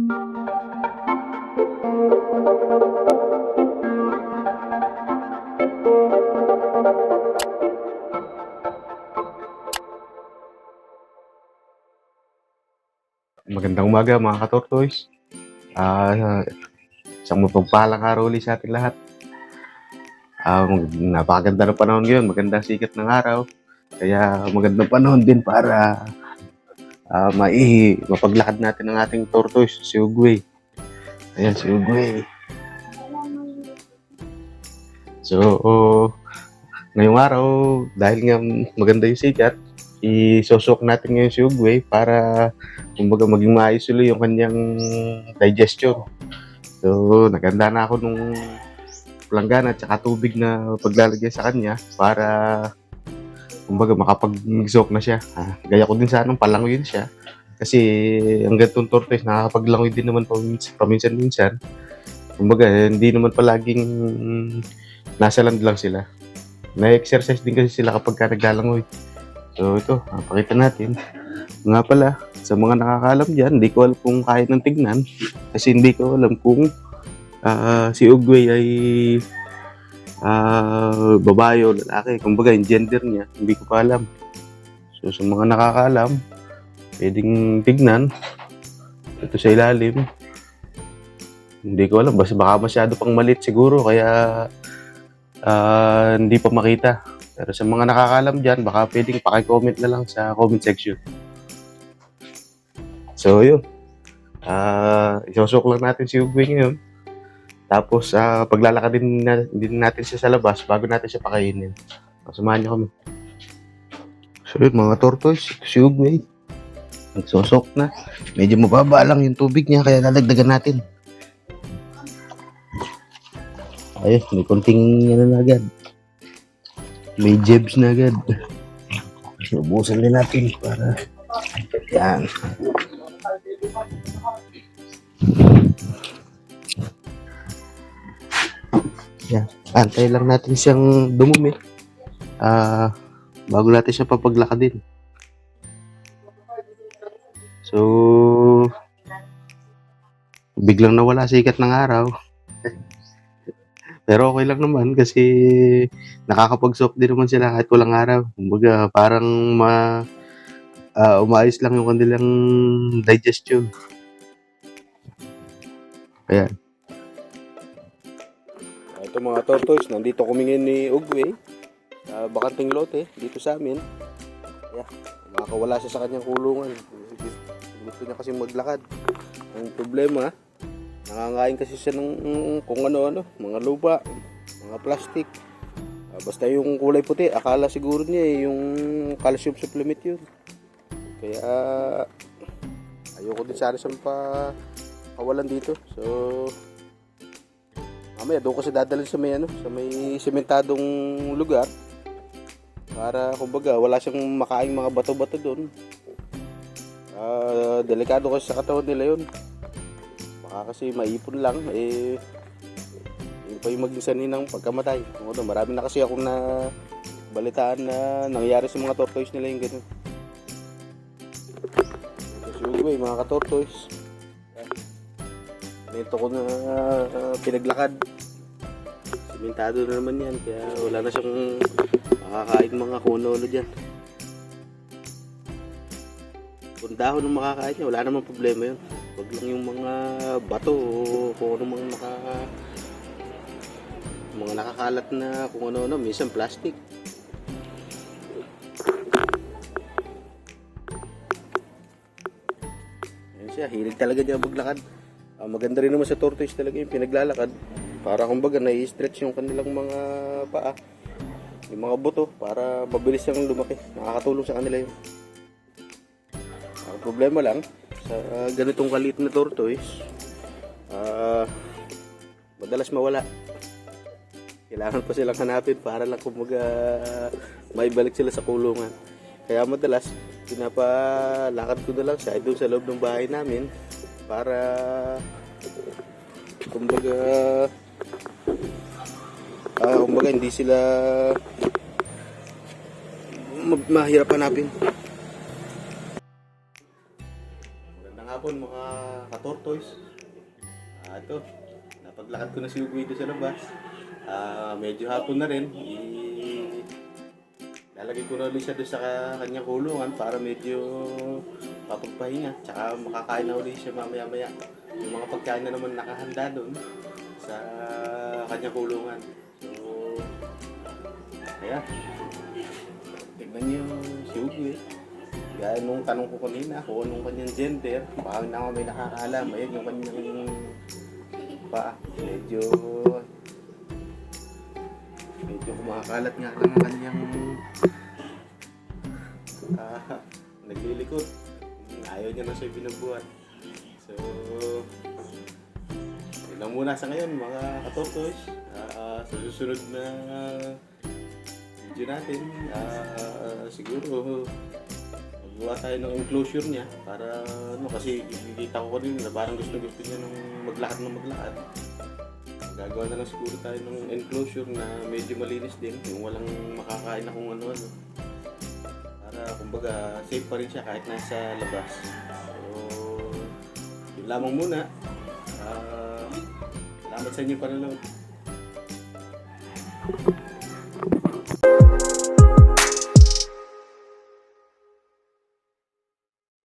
Magandang umaga mga ka-tortoise. Isang mapagpalang araw ulit sa ating lahat. Napakaganda ng panahon ngayon, magandang sikat ng araw. Kaya magandang panahon din para mapaglakad natin ang ating tortoise, si Ugwe. Ayan, si Ugwe. So, ngayong araw, dahil nga maganda yung sikat, isusok natin ngayon si Ugwe para kumbaga maging maayos ulit yung kanyang digestion. So, naganda na ako nung planggana at saka tubig na paglalagay sa kanya para kumbaga makapag-soak na siya. Gaya ko din sanang palangoyin siya kasi ang gantong tortoise nakakapaglangoy din naman paminsan-minsan. Kumbaga hindi naman palaging nasa land lang sila. Na-exercise din kasi sila kapag naglalangoy. So ito, pakita natin. Nga pala, sa mga nakakaalam dyan, hindi ko alam kung kaya ng tignan kasi hindi ko alam kung si Ugwe ay babae o lalaki. Kumbaga yung gender niya, hindi ko pa alam. So sa mga nakakaalam, pwedeng tignan. Ito sa ilalim. Hindi ko alam, baka masyado pang maliit siguro kaya hindi pa makita. Pero sa mga nakakaalam dyan, baka pwedeng paki-comment na lang sa comment section. So yun, isusok lang natin si Ugwe ngayon. Tapos paglalakad din natin siya sa labas bago natin siya pakainin. Samahan niyo kami. So yun mga tortoise, si Ugwe nagsusok na. Medyo mababa lang yung tubig niya kaya lalagdagan natin. Ayun, may konting na agad. May jebs na agad. Ubusan din natin para yan. Yan. Antay lang natin siyang dumumi. Bago natin siya papaglakadin. So, biglang nawala sikat ng araw. Pero okay lang naman kasi nakakapag-soak din naman sila kahit walang araw. Kumbaga parang umaayos lang yung kanilang digestion. Ayan. Ito mga tortoise, nandito kumingin ni Ugwe sa bakanting lote dito sa amin. Ayan, makakawala siya sa kanyang kulungan. Gusto niya kasi maglakad. Ang problema, nangangain kasi siya ng kung ano-ano, mga lupa, mga plastic. Basta yung kulay puti, akala siguro niya yung calcium supplement yun. Kaya ayoko din sana siyang kawalan dito. So mamaya doon ko siya dadalhin sa may sementadong lugar para kumbaga wala siyang makaing mga bato-bato doon. Delikado kasi sa katawan nila yun. Baka kasi maipon lang yun pa yung maging sanhi ng pagkamatay. Marami na kasi akong na balitaan na nangyayari sa mga tortoise nila yung ganun. Kasi Ugwe, mga ka-tortoise, ito ko na pinaglakad. Simentado na naman yan kaya wala na siyang makakain mga kuno-ulo dyan. Kung dahon ng makakain niya, wala namang problema yun. Huwag lang yung mga bato o kung ano mga nakakalat na kung ano-ano, minsan plastic. Ayun siya, hilig talaga niya maglakad. Maganda rin naman sa tortoise talaga yung pinaglalakad. Para kumbaga nai-stretch yung kanilang mga paa, yung mga buto, para mabilis siyang lumaki. Nakakatulong sa kanila yun. Ang problema lang, sa ganitong kaliit na tortoise, madalas mawala. Kailangan pa silang hanapin para lang kumbaga maibalik sila sa kulungan. Kaya madalas, pinapalakad ko na lang siya doon sa loob ng bahay namin para kumbaga hindi sila mahirap hanapin. Magandang hapon hapon mga ka-tortoise. Ito, napaglakad ko na si Ugwe doon sa labas. Medyo hapon na rin. Lalagay ko na ulit siya doon sa kanyang kulungan para medyo papagpahinga. Tsaka makakain na ulit siya mamaya-maya. Yung mga pagkain na naman nakahanda doon sa kanyang kulungan. So, kaya, tignan niyo si Ugwe. Gaya nung tanong ko kanina kung anong kanyang gender, baka na may nakakaalam. Ayun yung kanyang paa. Medyo kumakalat nga lang ang kanyang naglilikot. Ayaw niya na siya binubuhat. So, yun lang muna sa ngayon mga ka-tortoise. Sa susunod na video natin, siguro magawa tayo ng enclosure niya para kasi ikikita ko rin na parang gusto niya nung maglakad. Gagawa na lang siguro tayo ng enclosure na medyo malinis din, yung walang makakain na kung ano-ano. Para kumbaga safe pa rin siya kahit nasa labas. So, yun lamang muna. Salamat sa inyo panonood.